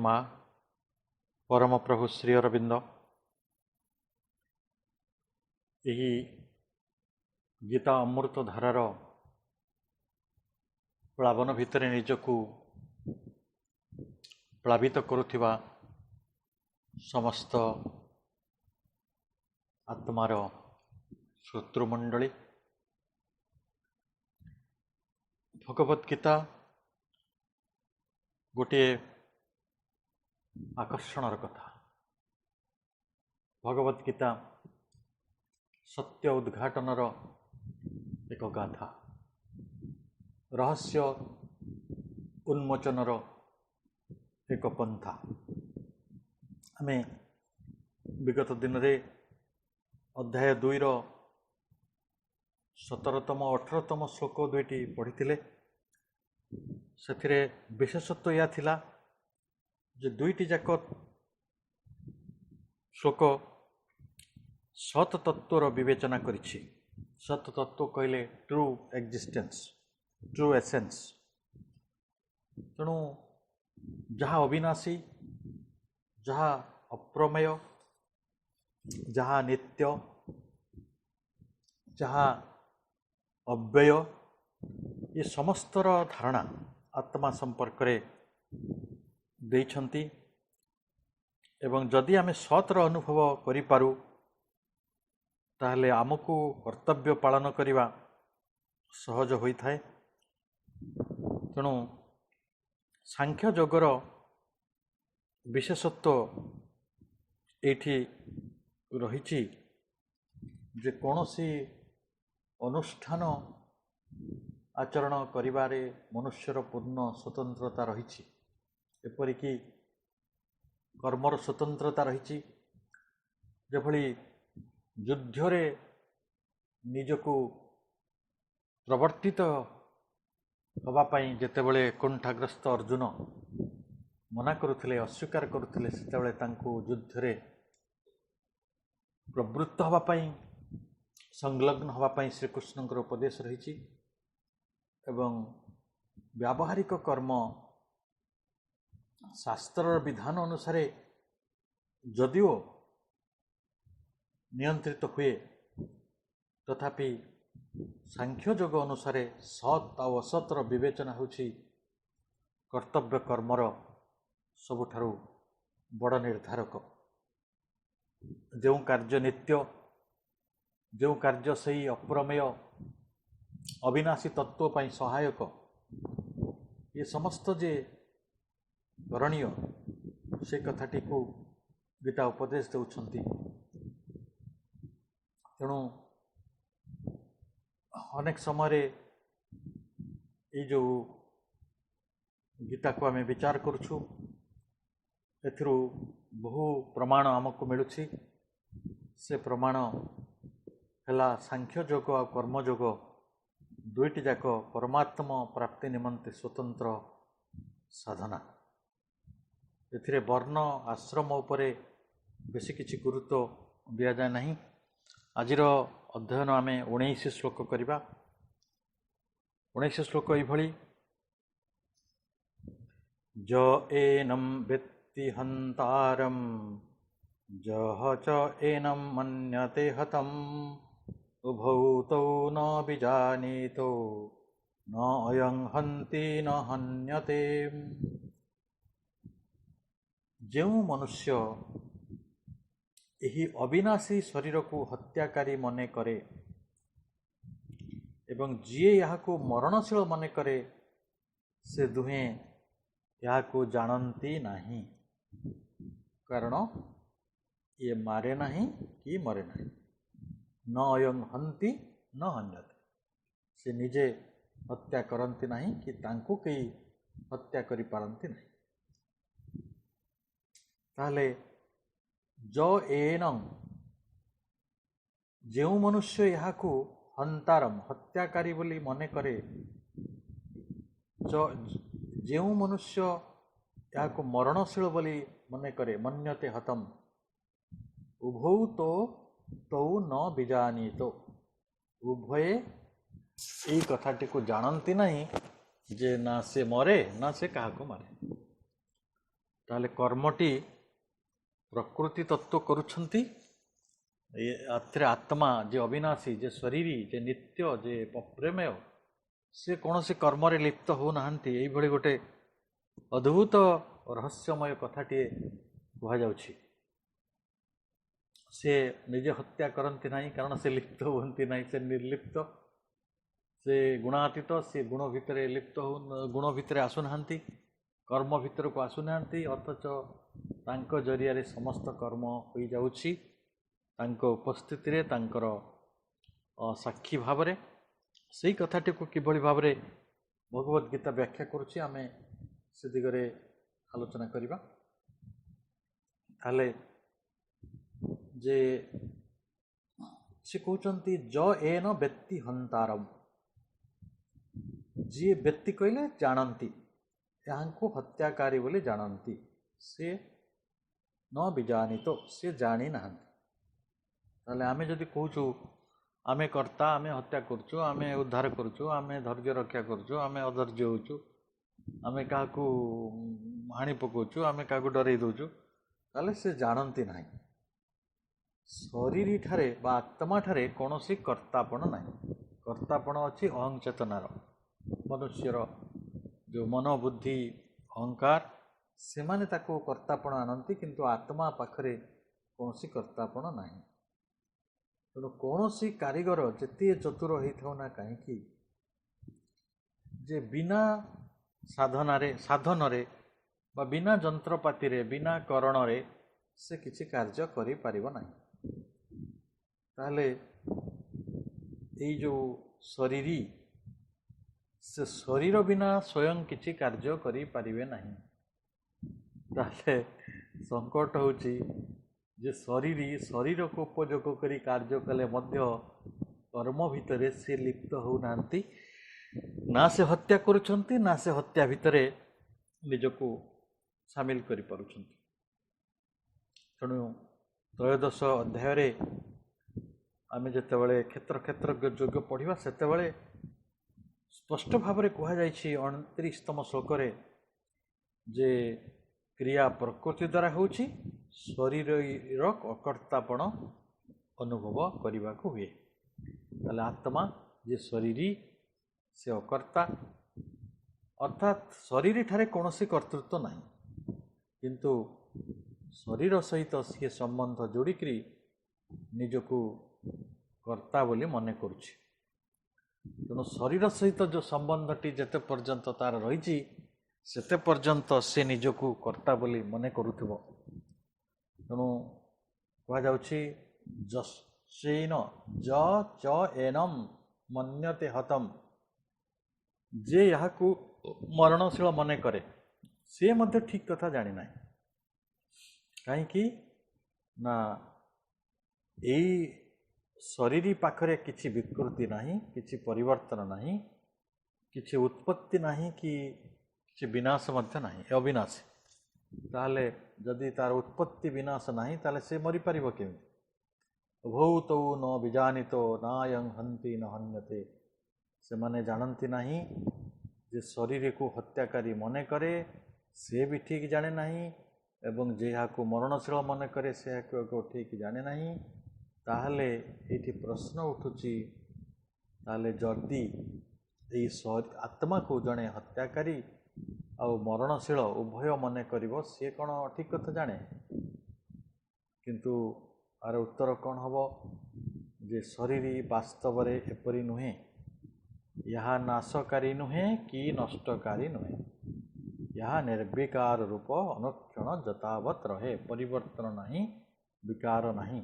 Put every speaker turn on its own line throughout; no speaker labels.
माँ परम प्रभु श्री अरविंद यही गीता अमृत धारार प्लावन भितर निजकू प्लावित करुथिबा समस्त आत्मार श्रोतृमंडली भगवत गीता गोटे आकर्षणर कथा। भगवत गीता सत्य उद्घाटनर एक गाथा, रहस्य उन्मोचनर एक पंथा। आमे विगत दिन रे अध्याय 2 रो 17तम 18तम श्लोक दुईटी पढ़ी। से विशेषत्व या थिला जे दुईटी जाक श्लोक सत तत्वर विवेचना करिछि। सत तत्व कहले ट्रू एक्जिस्टेंस, ट्रू एसेंस। तेणु जहाँ अविनाशी, जहाँ अप्रमेय, जहाँ नित्य, जहाँ अव्यय, ये समस्तर धारणा आत्मा संपर्क रे देइछंती। एवं जदि आमे सतर अनुभव करि पारू ताहले आमको कर्तव्य पालन करिवा सहज होई थाए। तेणु सांख्य जोगर विशेषत्व एठी रहिछि जे कोनोसी अनुष्ठान आचरण करिबारे मनुष्यर पूर्ण स्वतंत्रता रहिछि। एपरिकी कर्मर स्वतंत्रता रहिछि। जेभली युद्धरे निजको प्रवर्तित हवा पाई जेतेबेले कुंठाग्रस्त अर्जुन मना करुथिले, अस्वीकार करुथिले, सेतेबेले तांको युद्धरे प्रवृत्त हवा पाई, संलग्न हवा पाई श्रीकृष्णଙ୍କର उपदेश रहिछि। एवं व्यावहारिक कर्म शास्त्र विधान अनुसार जदिओ नियंत्रित हुए तथापि सांख्य योग अनुसार सत और असतर विवेचना होछि कर्तव्य कर्मर सबुठारु बड़ निर्धारक। जो कार्य नित्य, जो कार्य सही अप्रमेय अविनाशी तत्व पाई सहायक, ये समस्त जे करणीय से कथाटी को गीता उपदेश देउछंती। तेणु अनेक समय ये जो गीता को आम विचार करुछु एथिरु बहु प्रमाण आमको मिलुछि। से प्रमाण हैला सांख्य योग और कर्म योग दुईटी जाक परमात्मा प्राप्ति निमंते स्वतंत्र साधना। एथिरे वर्ण आश्रम उपरे बेसी किछि गुरुत्व दिया जाए नहीं। आजिर अध्ययन आमे 19 श्लोक करिबा। 19 श्लोक एभली, ज एनं वेत्ति हन्तारं जह च एनं मन्यते हतम् उभौ तौ न विजानीतो न अयं हन्ति न हन्यते। जेउ मनुष्य यही अविनाशी शरीर को हत्याकारी मने करे एवं जीए याको मरणशील मने करे, से दुहे याको जानती नहीं। कारण ये मारे नहीं कि मरे नहीं। न अयं हन्ति न हन्यते, से निजे हत्या करती नहीं कि तांको कई हत्या करि पारंती नहीं। ताहले जो एनं, जेउ मनुष्य याको हंतारम हत्याकारी बोली मने करे, जेउ मनुष्य याको मरणशील बोली मने करे, मन्यते हतम उभौ तो तौ न बीजानीतो, उभये यही कथाटी को जानती नहीं जे ना से मरे ना से क्या मारे। ताहले कर्मटी प्रकृति तत्व करुछंती आत्मा जे अविनाशी जे शरीरी जे नित्य जे अप्रेमेय से कौन से कर्म लिप्त हो नाहंती एई भली गोटे अद्भुत रहस्यमय कथाटे कहुछि। से निजे हत्या करती नहीं कारण से लिप्त होती नहीं, से निर्लिप्त, से गुणातीत, से गुण भितर लिप्त हो गुण भितर आसुना, कर्म भितर को आसुना, अथच तांको जरिया समस्त कर्म हो जाउछि तांको उपस्थिति रे तांकर साक्षी भाव रे। सही कथाटी को किभली भाव रे भगवत गीता व्याख्या करुछि आमे से दिगरे आलोचना करिबा। ताले जे से कहउचंती ज एन व्यक्ति हंतारम, जी व्यक्ति कहले जानती को हत्याकारी बोली जानती, से न विजानितो से जानी नाहंती। ताले आमे जदि कहूचु आमे कर्ता, आमे हत्या करचु, आमे उद्धार करचु, आमे धैर्य रक्षा करचु, आमे अधैर्य होचु, आमे काहाकू हानि पकाउचु, आमे काहाकू डराई दउचु, ताले से जानती नाही। शरीर ठारे बा आत्मा ठारे कौनसी कर्तापण नाही। कर्तापण अच्छी अहं चेतनार, मनुष्यर जो मनोबुद्धि अहंकार से माने ताको कर्तापण आनती, किंतु आत्मा पाखरे कौनसी कर्तापण नाही। तेणु कौनसी कारीगर जेते चतुर होइथाउ ना कहीं जे बिना साधन बा बिना जंत्रपाति रे बिना करण रे से किछि कार्य करि परिबो नाही। ताहले एई जो शरीरी से शरीर बिना स्वयं किछि कार्य करि परिबे नाही। ताहले संकट होउची जे शरीरी शरीर को उपयोग करी कार्य कले मध्य कर्म भितरे से लिप्त हो नांती, ना से हत्या करुछंती ना से हत्या भितरे निजको शामिल करि पारुछंती। तेणु त्रयोदश अध्याय रे आमे जेतेबेले क्षेत्र क्षेत्र योग्य पढ़िबा सेतेबेले स्पष्ट भाव में कह जाइछि 29तम श्लोक रे जे क्रिया प्रकृति द्वारा होउछि, शरीर अकर्तापण अनुभव करने को हुए। ताले आत्मा जे शरीरी से अकर्ता, अर्थात शरीर ठारे कौनसी कर्तृत्व नहीं, किंतु शरीर सहित सी संबंध जोड़िकी निजको कर्ता बोली मन करुछि। तेणु शरीर सहित जो संबंधटी जेते पर्यंत तार रही सेते पर्यंत से निजको कर्ता बोली मन करुथिबो। तेणु कह जाउछि जस्येन ज च एनम मन्यते हतम, जे याकू मरणशील मन करे से मध्य ठीक कथा जानी ना। कहीं ना एई शरीर पाखरे किछि विकृति नहीं, किछि परिवर्तन नहीं, किछि उत्पत्ति नहीं, कि किछि विनाश मध्य नहीं, अविनाशी। ताहले जदि तार उत्पत्ति विनाश नहीं ताले से मरी पारिबो केमि? भूतौ न विजानितो नायं हन्ति न हन्यते, से माने जानती नहीं जे शरीर को हत्याकारी मन करे से भी ठीक जाने नहीं, एवं जेहाकू मरणशील मन करे से ठीक जाने नहीं। ताहले ये प्रश्न उठुची, ताहले जदि आत्मा को जड़े हत्याकारी आ मरणशील उभय मन करिवो से कौन ठीक कथा जाने? किंतु आर उत्तर कौन हम जे शरीर वास्तव रे एपरी नुहे, यह नाशकारी नुहे कि नष्टकारी नुहे, यह निर्विकार रूप अनुक्षण जतावत रहे, परिवर्तन नहीं, विकार नहीं।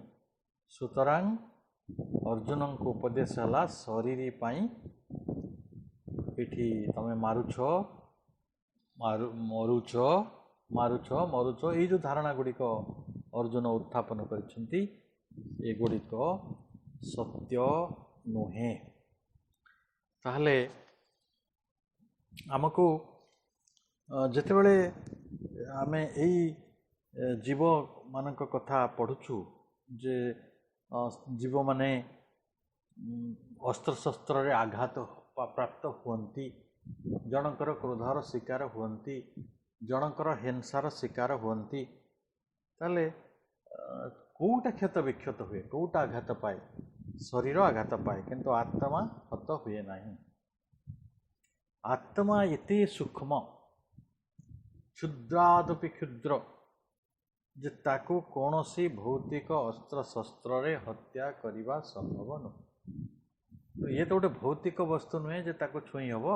सुतरां अर्जुन को उपदेश है शरीर पाई एठी तमे मारुछ मरुछ मारुछ मरुछ ये जो धारणा गुड़िक अर्जुन उत्थापन करिसेंती ए गुड़िक सत्य नुहे। ताहले आमको जेतेबेले आमे एई जीव मानक कथा पढ़ुछु जे जीव माने अस्त्र शस्त्र रे आघात प्राप्त हुअन्ति, जनकर क्रोधर शिकार हुअन्ति, ଜଣଙ୍କର ହିଂସାର ଶିକାର ହୁଅନ୍ତି ତାହେଲେ କେଉଁଟା କ୍ଷତ ବିକ୍ଷତ ହୁଏ, କେଉଁଟା ଆଘାତ ପାଏ? ଶରୀର ଆଘାତ ପାଏ, କିନ୍ତୁ ଆତ୍ମା ହତ ହୁଏ ନାହିଁ। ଆତ୍ମା ଏତେ ସୂକ୍ଷ୍ମ, କ୍ଷୁଦ୍ରାଦପି କ୍ଷୁଦ୍ର, ଯେ ତାକୁ କୌଣସି ଭୌତିକ ଅସ୍ତ୍ରଶସ୍ତ୍ରରେ ହତ୍ୟା କରିବା ସମ୍ଭବ ନୁହେଁ। ଇଏ ତ ଗୋଟେ ଭୌତିକ ବସ୍ତୁ ନୁହେଁ ଯେ ତାକୁ ଛୁଇଁ ହେବ।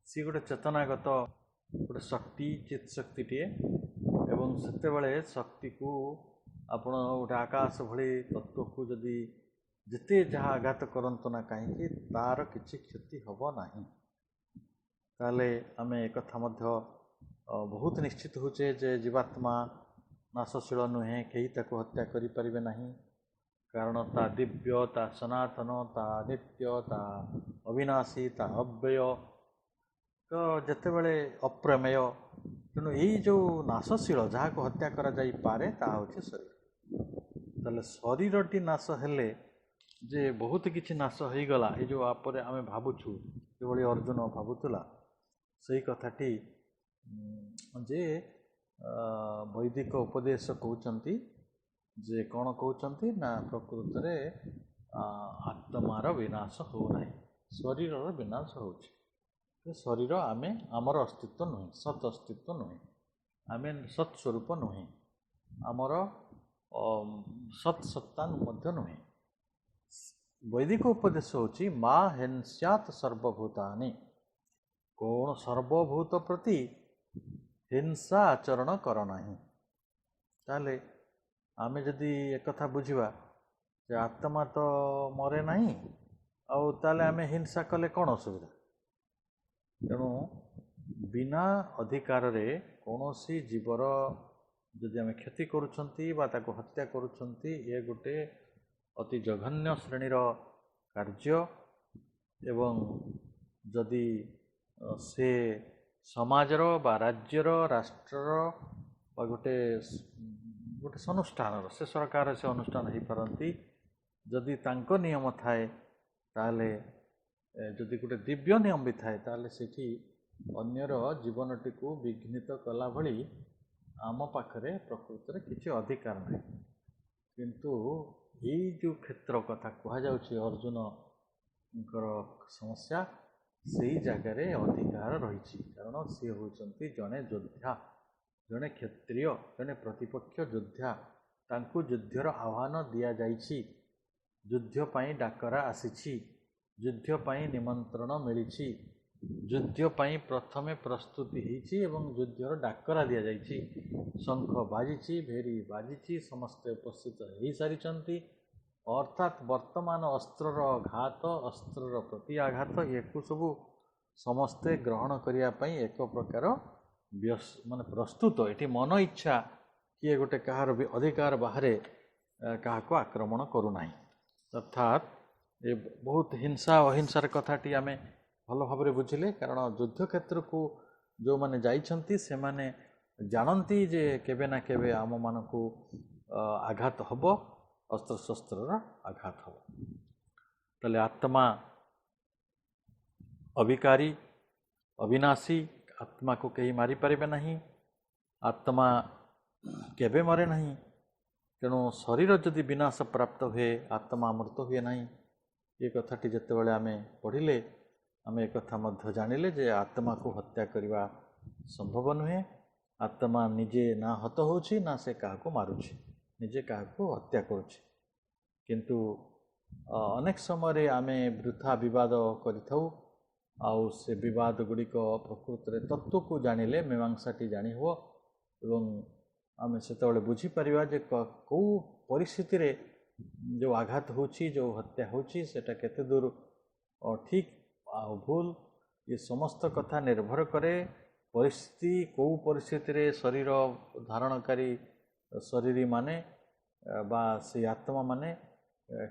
ସିଏ ଗୋଟେ ଚେତନାଗତ ଗୋଟେ ଶକ୍ତି, ଚିତ୍ ଶକ୍ତିଟିଏ। ଏବଂ ସେତେବେଳେ ଶକ୍ତିକୁ ଆପଣ ଗୋଟେ ଆକାଶ ଭଳି ତତ୍ତ୍ୱକୁ ଯଦି ଯେତେ ଯାହା ଆଘାତ କରନ୍ତୁ ନା କାହିଁକି ତାର କିଛି କ୍ଷତି ହେବ ନାହିଁ। ତାହେଲେ ଆମେ ଏକଥା ମଧ୍ୟ ବହୁତ ନିଶ୍ଚିତ ହେଉଛେ ଯେ ଜୀବାତ୍ମା ନାଶଶୀଳ ନୁହେଁ, କେହି ତାକୁ ହତ୍ୟା କରିପାରିବେ ନାହିଁ। କାରଣ ତା ଦିବ୍ୟ, ତା ସନାତନ, ତା ନିତ୍ୟ, ତା ଅବିନାଶୀ, ତା ଅବ୍ୟୟ, ତ ଯେତେବେଳେ ଅପ୍ରମେୟ, ତେଣୁ ଏଇ ଯେଉଁ ନାଶଶୀଳ ଯାହାକୁ ହତ୍ୟା କରାଯାଇପାରେ ତାହା ହେଉଛି ଶରୀର। ତାହେଲେ ଶରୀରଟି ନାଶ ହେଲେ ଯେ ବହୁତ କିଛି ନାଶ ହେଇଗଲା, ଏ ଯେଉଁ ଆପରେ ଆମେ ଭାବୁଛୁ, ଯେଭଳି ଅର୍ଜୁନ ଭାବୁଥିଲା ସେଇ କଥାଟି ଯେ ବୈଦିକ ଉପଦେଶ କହୁଛନ୍ତି ଯେ କ'ଣ କହୁଛନ୍ତି ନା ପ୍ରକୃତରେ ଆତ୍ମାର ବିନାଶ ହେଉନାହିଁ, ଶରୀରର ବିନାଶ ହେଉଛି। ଶରୀର ଆମେ, ଆମର ଅସ୍ତିତ୍ୱ ନୁହେଁ, ସତ୍ ଅସ୍ତିତ୍ୱ ନୁହେଁ, ଆମେ ସତ୍ ସ୍ୱରୂପ ନୁହେଁ, ଆମର ସତ୍ ସତ୍ତା ମଧ୍ୟ ନୁହେଁ। ବୈଦିକ ଉପଦେଶ ହେଉଛି ମା ହିଂସ୍ୟାତ୍ ସର୍ବଭୂତାନି, କୌଣ ସର୍ବଭୂତ ପ୍ରତି ହିଂସା ଆଚରଣ କର ନାହିଁ। ତାହେଲେ ଆମେ ଯଦି ଏକଥା ବୁଝିବା ଯେ ଆତ୍ମା ତ ମରେ ନାହିଁ, ଆଉ ତାହେଲେ ଆମେ ହିଂସା କଲେ କ'ଣ ଅସୁବିଧା? ତେଣୁ ବିନା ଅଧିକାରରେ କୌଣସି ଜୀବର ଯଦି ଆମେ କ୍ଷତି କରୁଛନ୍ତି ବା ତାକୁ ହତ୍ୟା କରୁଛନ୍ତି, ଏ ଗୋଟେ ଅତି ଜଘନ୍ୟ ଶ୍ରେଣୀର କାର୍ଯ୍ୟ। ଏବଂ ଯଦି ସେ ସମାଜର ବା ରାଜ୍ୟର, ରାଷ୍ଟ୍ରର ବା ଗୋଟେ ଅନୁଷ୍ଠାନର, ସେ ସରକାର ସେ ଅନୁଷ୍ଠାନ ହେଇପାରନ୍ତି, ଯଦି ତାଙ୍କ ନିୟମ ଥାଏ, ତାହେଲେ ଯଦି ଗୋଟେ ଦିବ୍ୟ ନିୟମ ବି ଥାଏ, ତାହେଲେ ସେଠି ଅନ୍ୟର ଜୀବନଟିକୁ ବିଘ୍ନିତ କଲା ଭଳି ଆମ ପାଖରେ ପ୍ରକୃତରେ କିଛି ଅଧିକାର ନାହିଁ। କିନ୍ତୁ ଏଇ ଯେଉଁ କ୍ଷେତ୍ର କଥା କୁହାଯାଉଛି ଅର୍ଜୁନଙ୍କର ସମସ୍ୟା, ସେଇ ଜାଗାରେ ଅଧିକାର ରହିଛି। କାରଣ ସିଏ ହେଉଛନ୍ତି ଜଣେ ଯୋଦ୍ଧା, ଜଣେ କ୍ଷତ୍ରିୟ, ଜଣେ ପ୍ରତିପକ୍ଷ ଯୋଦ୍ଧା। ତାଙ୍କୁ ଯୁଦ୍ଧର ଆହ୍ୱାନ ଦିଆଯାଇଛି, ଯୁଦ୍ଧ ପାଇଁ ଡାକରା ଆସିଛି, ଯୁଦ୍ଧ ପାଇଁ ନିମନ୍ତ୍ରଣ ମିଳିଛି, ଯୁଦ୍ଧ ପାଇଁ ପ୍ରଥମେ ପ୍ରସ୍ତୁତି ହେଇଛି ଏବଂ ଯୁଦ୍ଧର ଡାକରା ଦିଆଯାଇଛି। ଶଙ୍ଖ ବାଜିଛି, ଭେରୀ ବାଜିଛି, ସମସ୍ତେ ଉପସ୍ଥିତ ହେଇସାରିଛନ୍ତି। ଅର୍ଥାତ୍ ବର୍ତ୍ତମାନ ଅସ୍ତ୍ରର ଘାତ, ଅସ୍ତ୍ରର ପ୍ରତି ଆଘାତ, ୟାକୁ ସବୁ ସମସ୍ତେ ଗ୍ରହଣ କରିବା ପାଇଁ ଏକ ପ୍ରକାର ମାନେ ପ୍ରସ୍ତୁତ। ଏଠି ମନ ଇଚ୍ଛା କିଏ ଗୋଟେ କାହାର ଅଧିକାର ବାହାରେ କାହାକୁ ଆକ୍ରମଣ କରୁନାହିଁ। ଅର୍ଥାତ୍ ଏ ବହୁତ ହିଂସା ଅହିଂସାର କଥାଟି ଆମେ ଭଲ ଭାବରେ ବୁଝିଲେ। କାରଣ ଯୁଦ୍ଧ କ୍ଷେତ୍ରକୁ ଯେଉଁମାନେ ଯାଇଛନ୍ତି ସେମାନେ ଜାଣନ୍ତି ଯେ କେବେ ନା କେବେ ଆମମାନଙ୍କୁ ଆଘାତ ହେବ, ଅସ୍ତ୍ରଶସ୍ତ୍ରର ଆଘାତ ହେବ। ତାହେଲେ ଆତ୍ମା ଅବିକାରୀ, ଅବିନାଶୀ, ଆତ୍ମାକୁ କେହି ମାରିପାରିବେ ନାହିଁ, ଆତ୍ମା କେବେ ମରେ ନାହିଁ। ତେଣୁ ଶରୀର ଯଦି ବିନାଶ ପ୍ରାପ୍ତ ହୁଏ, ଆତ୍ମା ମୃତ ହୁଏ ନାହିଁ। ଏ କଥାଟି ଯେତେବେଳେ ଆମେ ପଢ଼ିଲେ, ଆମେ ଏକଥା ମଧ୍ୟ ଜାଣିଲେ ଯେ ଆତ୍ମାକୁ ହତ୍ୟା କରିବା ସମ୍ଭବ ନୁହେଁ। ଆତ୍ମା ନିଜେ ନା ହତ ହେଉଛି, ନା ସେ କାହାକୁ ମାରୁଛି, ନିଜେ କାହାକୁ ହତ୍ୟା କରୁଛି। କିନ୍ତୁ ଅନେକ ସମୟରେ ଆମେ ବୃଥା ବିବାଦ କରିଥାଉ, ଆଉ ସେ ବିବାଦ ଗୁଡ଼ିକ ପ୍ରକୃତରେ ତତ୍ତ୍ୱକୁ ଜାଣିଲେ ମୀମାଂସାଟି ଜାଣି ହେବ ଏବଂ ଆମେ ସେତେବେଳେ ବୁଝିପାରିବା ଯେ କେଉଁ ପରିସ୍ଥିତିରେ ଯେଉଁ ଆଘାତ ହେଉଛି, ଯେଉଁ ହତ୍ୟା ହେଉଛି, ସେଇଟା କେତେ ଦୂର ଠିକ୍ ଆଉ ଭୁଲ, ଏ ସମସ୍ତ କଥା ନିର୍ଭର କରେ ପରିସ୍ଥିତି, କେଉଁ ପରିସ୍ଥିତିରେ ଶରୀର ଧାରଣକାରୀ ଶରୀରୀମାନେ ବା ସେ ଆତ୍ମାମାନେ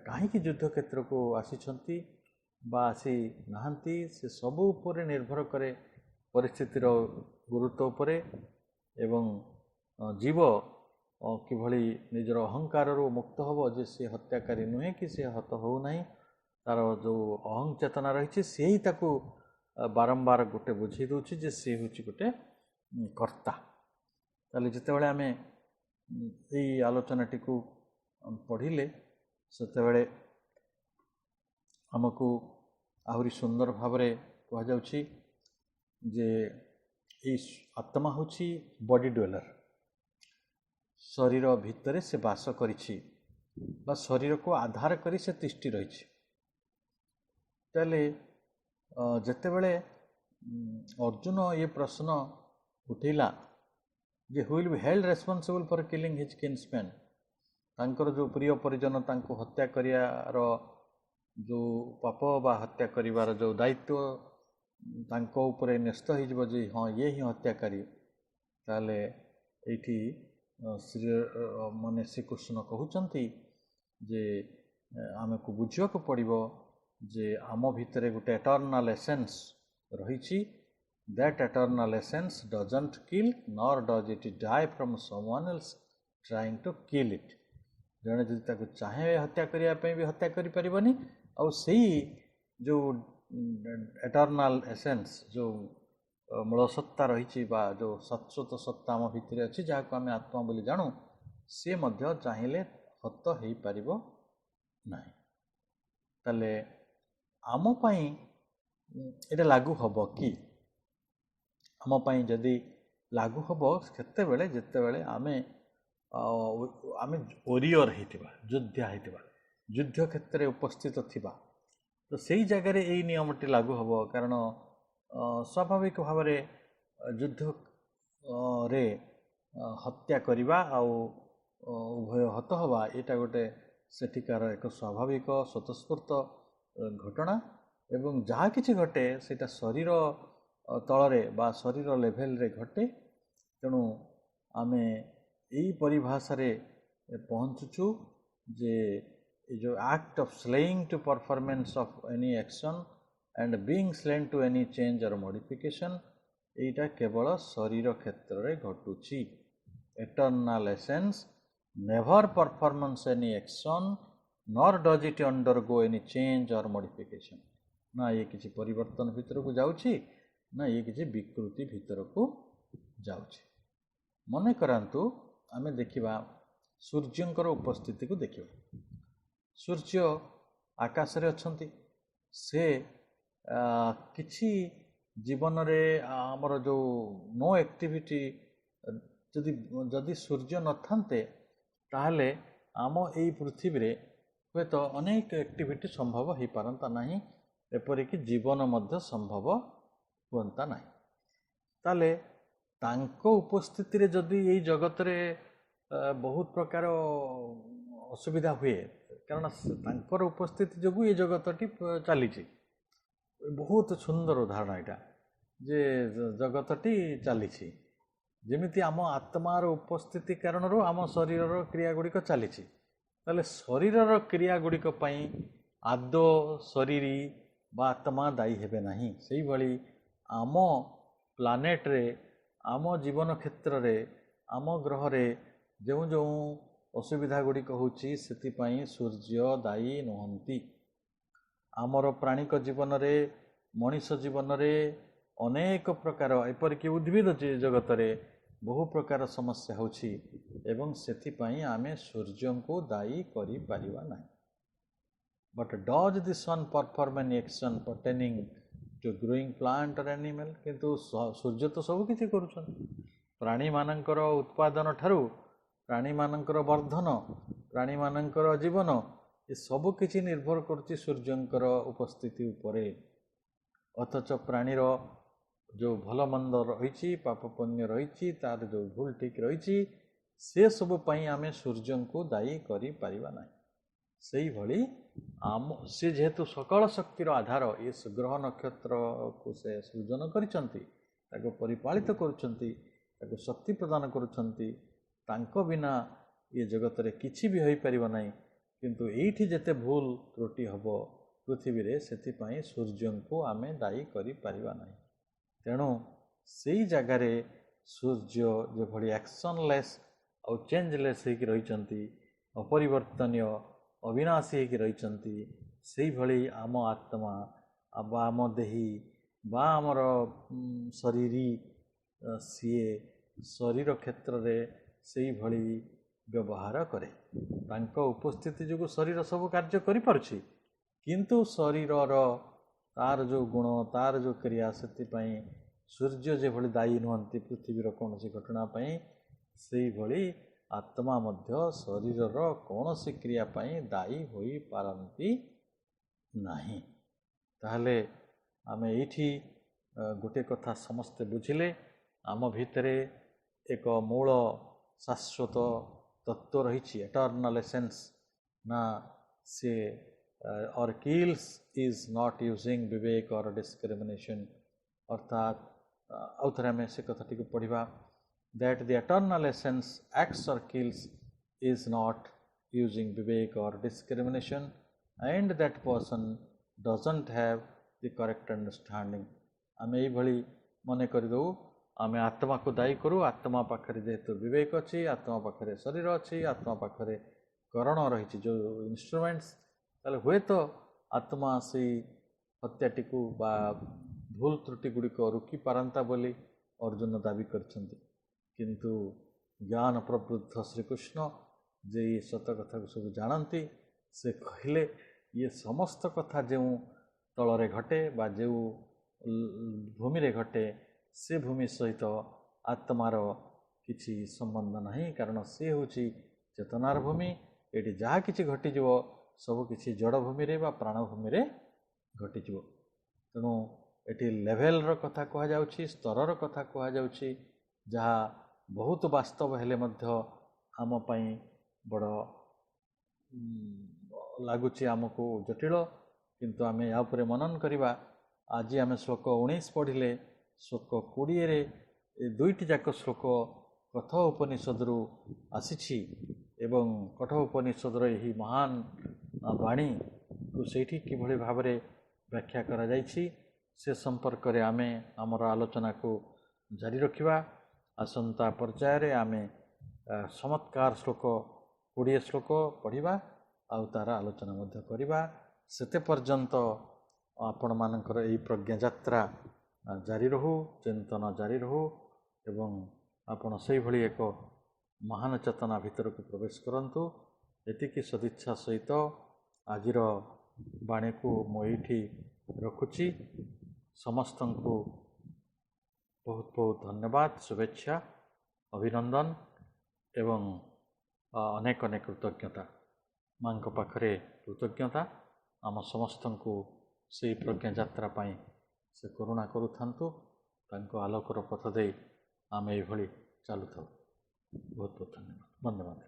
କାହିଁକି ଯୁଦ୍ଧ କ୍ଷେତ୍ରକୁ ଆସିଛନ୍ତି ବା ଆସି ନାହାନ୍ତି, ସେ ସବୁ ଉପରେ ନିର୍ଭର କରେ ପରିସ୍ଥିତିର ଗୁରୁତ୍ୱ ଉପରେ। ଏବଂ ଜୀବ କିଭଳି ନିଜର ଅହଙ୍କାରରୁ ମୁକ୍ତ ହେବ ଯେ ସେ ହତ୍ୟାକାରୀ ନୁହେଁ କି ସେ ହତ ହେଉନାହିଁ, ତା'ର ଯେଉଁ ଅହଂ ଚେତନା ରହିଛି, ସେହି ତାକୁ ବାରମ୍ବାର ଗୋଟେ ବୁଝେଇ ଦେଉଛି ଯେ ସେ ହେଉଛି ଗୋଟେ कर्ता ताले जितेबाला आम यही आलोचनाटी को पढ़िले सेतेबाला आमको आहरी सुंदर भाव कहुच्छी जे ये आत्मा हूँ बॉडी ड्वेलर शरीर भितर से बास करिछि बा शरीर को आधार करी से तिष्ठि रही जितेबाला अर्जुन ये प्रश्न उठेला जे who will be held responsible for killing his kinsman तांकर जो प्रिय परिजन तांको हत्या करियार जो पाप बा हत्या करिवार जो दायित्व तांको उपरे न्यस्त हो जे हाँ ये ही हत्याकारी ताले एठी श्री माने श्रीकृष्ण कहउचंती जे आमे को बुझिया को पड़िबो जे आम भितरे गोटे एटर्नल एसेंस रही that eternal essence doesn't kill nor does it die from someone else trying to kill it जड़े जदि ताको चाहे हत्या करने भी हत्या करि परिबनी आ सही जो एटर्नल एसेंस जो मूल सत्ता रही जो शाश्वत सत्ता आम भितर अच्छी जहाँ को आम आत्मा बोली जानू सी मध्य चाहिए हत हो पार ना ताले आम पाई ये लागू हम कि आम पाई जदि लागू हम केते बेले जिते बेले आमे आमे ओरियर होइतिबा युद्धा होइतिबा युद्ध क्षेत्र में उपस्थित थिबा तो सही जगह यही नियमटी लागू हम कारण स्वाभाविक भाव में युद्ध रे हत्या करवा उभय हत हवा यहाँ गोटे सेठिकार एक स्वाभाविक स्वतस्फूर्त घटना एवं जहाँ किछि घटे सेटा शरीर तलरे बा शरीर लेवल रे घटे तेणु आमे यही परिभाषा रे पहुँचुछु जे जो act of slaying to performance of any action and being slain to any change और मॉडिफिकेशन एटा केवल शरीर क्षेत्र रे घटुची eternal essence never performance any action nor does it undergo any change और मॉडिफिकेशन ना ये किसी परिवर्तन भीतर को जाउची ना ये किसी विकृति भीतर को जाउची मने करंतु आमे देखिबा सूर्यंकर उपस्थिति को देखिबा सूर्य आकाश रे अछंती से किछि जीवन रे हमर जो नो एक्टिविटी जदि जदि सूर्य न थांते ताहले आम एई पृथ्वी रे हे तो अनेक एक्टिविटी संभव हो पारंता नहीं एपरिक जीवन मध्य संभव होता नहीं ताले तांको उपस्थिति रे जदि यही जगत रे बहुत प्रकार असुविधा हुए कारण तांकर उपस्थिति जोगु ये जगतटी चली बहुत सुंदर उदाहरण यहाँ जे जगतटी चली जमिति आम आत्मार उपस्थिति कारण आम शरीर क्रिया गुड़िक चली ताले शरीर क्रिया गुड़िक आदो शरीर बा आत्मा दायी हेबे नहीं से भली आम प्लानेट रे आम जीवन क्षेत्र रे आम ग्रह रे जो जो असुविधा गुड़िक होची सेतिपाई सूर्य दायी नुहंती आमर प्राणिक जीवन रे मनीष जीवन रे अनेक प्रकार एपरिक उद्भिद जगत रे बहु प्रकार समस्या होची एवं सेतिपाई आमे सूर्य को दायी करि परिबा नाही but does the sun perform an action pertaining to growing plant और एनिमल किंतु सूर्य तो सब किछि करूछन प्राणी मानकर उत्पादन ठारू प्राणी मानकर वर्धन प्राणी मानकर जीवन ये सब किछि निर्भर करछि सूर्यंकर उपस्थिति उपरे अथच प्राणीर जो भल मंद रही पाप पुण्य रही तार जो भूल ठीक रही से सब पाई आमे सूर्य को दायी करि परिबा नाही सेही भली आम से जेहेतु सकल शक्तिर आधार ये ग्रह नक्षत्र को से सृजन करिसंती ताको परिपालित करुछंती ताको शक्ति प्रदान करुछंती तांको बिना ये जगत रे किछि भी होई परिबा नाही किंतु एठी जेते भूल त्रुटि हबो पृथ्वी रे सेति पई सूर्य को आमे दायी करि परिबा नाही तेणु सेही जगह रे सूर्य जो भली एक्शनलेस और चेंजलेस होइक रहिचंती अपरिवर्तनीय अविनाशी होइक रहिचंती सेही भली आम आत्मा बा आम देही बा आमर शरीरी ସିଏ ଶରୀର କ୍ଷେତ୍ରରେ ସେଇଭଳି ବ୍ୟବହାର କରେ। ତାଙ୍କ ଉପସ୍ଥିତି ଯୋଗୁଁ ଶରୀର ସବୁ କାର୍ଯ୍ୟ କରିପାରୁଛି, କିନ୍ତୁ ଶରୀରର ତାର ଯେଉଁ ଗୁଣ, ତାର ଯେଉଁ କ୍ରିୟା, ସେଥିପାଇଁ ସୂର୍ଯ୍ୟ ଯେଭଳି ଦାୟୀ ନୁହନ୍ତି ପୃଥିବୀର କୌଣସି ଘଟଣା ପାଇଁ, ସେଇଭଳି ଆତ୍ମା ମଧ୍ୟ ଶରୀରର କୌଣସି କ୍ରିୟା ପାଇଁ ଦାୟୀ ହୋଇପାରନ୍ତି ନାହିଁ। ତାହେଲେ ଆମେ ଏଇଠି ଗୋଟିଏ କଥା ସମସ୍ତେ ବୁଝିଲେ, ଆମ ଭିତରେ ଏକ ମୂଳ ଶାଶ୍ୱତ ତତ୍ତ୍ୱ ରହିଛି, ଏଟର୍ନାଲ ଏସେନ୍ସ। ନା ସେ or kills is not using Vivek or discrimination, ଅର୍ଥାତ୍ ଆଉ ଥରେ ଆମେ ସେ କଥାଟିକୁ ପଢ଼ିବା, that the eternal essence acts or kills is not using vivek or discrimination, and that person doesn't have the correct understanding। ଆମେ ଏଇଭଳି ମନେ କରିଦେଉ, ଆମେ ଆତ୍ମାକୁ ଦାୟୀ କରୁ, ଆତ୍ମା ପାଖରେ ଯେହେତୁ ବିବେକ ଅଛି, ଆତ୍ମା ପାଖରେ ଶରୀର ଅଛି, ଆତ୍ମା ପାଖରେ କରଣ ରହିଛି ଯେଉଁ ଇନଷ୍ଟ୍ରୁମେଣ୍ଟସ୍, ତାହେଲେ ହୁଏତ ଆତ୍ମା ସେଇ ହତ୍ୟାଟିକୁ ବା ଭୁଲ ତ୍ରୁଟି ଗୁଡ଼ିକ ରୋକି ପାରନ୍ତା ବୋଲି ଅର୍ଜୁନ ଦାବି କରିଛନ୍ତି। କିନ୍ତୁ ଜ୍ଞାନ ପ୍ରବୃଦ୍ଧ ଶ୍ରୀକୃଷ୍ଣ ଯେ ଇଏ ସତ କଥାକୁ ସବୁ ଜାଣନ୍ତି, ସେ କହିଲେ ଇଏ ସମସ୍ତ କଥା ଯେଉଁ ତଳରେ ଘଟେ ବା ଯେଉଁ ଭୂମିରେ ଘଟେ, ସେ ଭୂମି ସହିତ ଆତ୍ମାର କିଛି ସମ୍ବନ୍ଧ ନାହିଁ, କାରଣ ସେ ହେଉଛି ଚେତନାର ଭୂମି। ଏଠି ଯାହା କିଛି ଘଟିଯିବ ସବୁ କିଛି ଜଡ଼ ଭୂମିରେ ବା ପ୍ରାଣଭୂମିରେ ଘଟିଯିବ। ତେଣୁ ଏଠି ଲେଭେଲର କଥା କୁହାଯାଉଛି, ସ୍ତରର କଥା କୁହାଯାଉଛି, ଯାହା ବହୁତ ବାସ୍ତବ ହେଲେ ମଧ୍ୟ ଆମ ପାଇଁ ବଡ଼ ଲାଗୁଛି, ଆମକୁ ଜଟିଳ। କିନ୍ତୁ ଆମେ ୟା ଉପରେ ମନନ କରିବା। ଆଜି ଆମେ ଶ୍ଲୋକ 19 ପଢ଼ିଲେ, ଶ୍ଲୋକ 20ରେ ଏ ଦୁଇଟି ଯାକ ଶ୍ଲୋକ କଠୋ ଉପନିଷଦରୁ ଆସିଛି ଏବଂ କଠୋ ଉପନିଷଦର ଏହି ମହାନ ବାଣୀକୁ ସେଇଠି କିଭଳି ଭାବରେ ବ୍ୟାଖ୍ୟା କରାଯାଇଛି ସେ ସମ୍ପର୍କରେ ଆମେ ଆମର ଆଲୋଚନାକୁ ଜାରି ରଖିବା। ଆସନ୍ତା ପର୍ଯ୍ୟାୟରେ ଆମେ ଚମତ୍କାର ଶ୍ଲୋକ 20 ଶ୍ଲୋକ ପଢ଼ିବା ଆଉ ତାର ଆଲୋଚନା ମଧ୍ୟ କରିବା। ସେତେ ପର୍ଯ୍ୟନ୍ତ ଆପଣମାନଙ୍କର ଏହି ପ୍ରଜ୍ଞାଯାତ୍ରା ଜାରି ରହୁ, ଚିନ୍ତନ ଜାରି ରହୁ ଏବଂ ଆପଣ ସେଇଭଳି ଏକ ମହାନ ଚେତନା ଭିତରକୁ ପ୍ରବେଶ କରନ୍ତୁ। ଏତିକି ସଦିଚ୍ଛା ସହିତ ଆଜିର ବାଣୀକୁ ମୁଁ ଏଇଠି ରଖୁଛି। ସମସ୍ତଙ୍କୁ ବହୁତ ବହୁତ ଧନ୍ୟବାଦ, ଶୁଭେଚ୍ଛା, ଅଭିନନ୍ଦନ ଏବଂ ଅନେକ ଅନେକ କୃତଜ୍ଞତା। ମାଙ୍କ ପାଖରେ କୃତଜ୍ଞତା ଆମ ସମସ୍ତଙ୍କୁ ସେଇ ପ୍ରଜ୍ଞାଯାତ୍ରା ପାଇଁ ସେ କରୁଣା କରୁଥାନ୍ତୁ। ତାଙ୍କ ଆଲୋକର ପଥ ଦେଇ ଆମେ ଏଇଭଳି ଚାଲୁଥାଉ। ବହୁତ ବହୁତ ଧନ୍ୟବାଦ। ଧନ୍ୟବାଦ।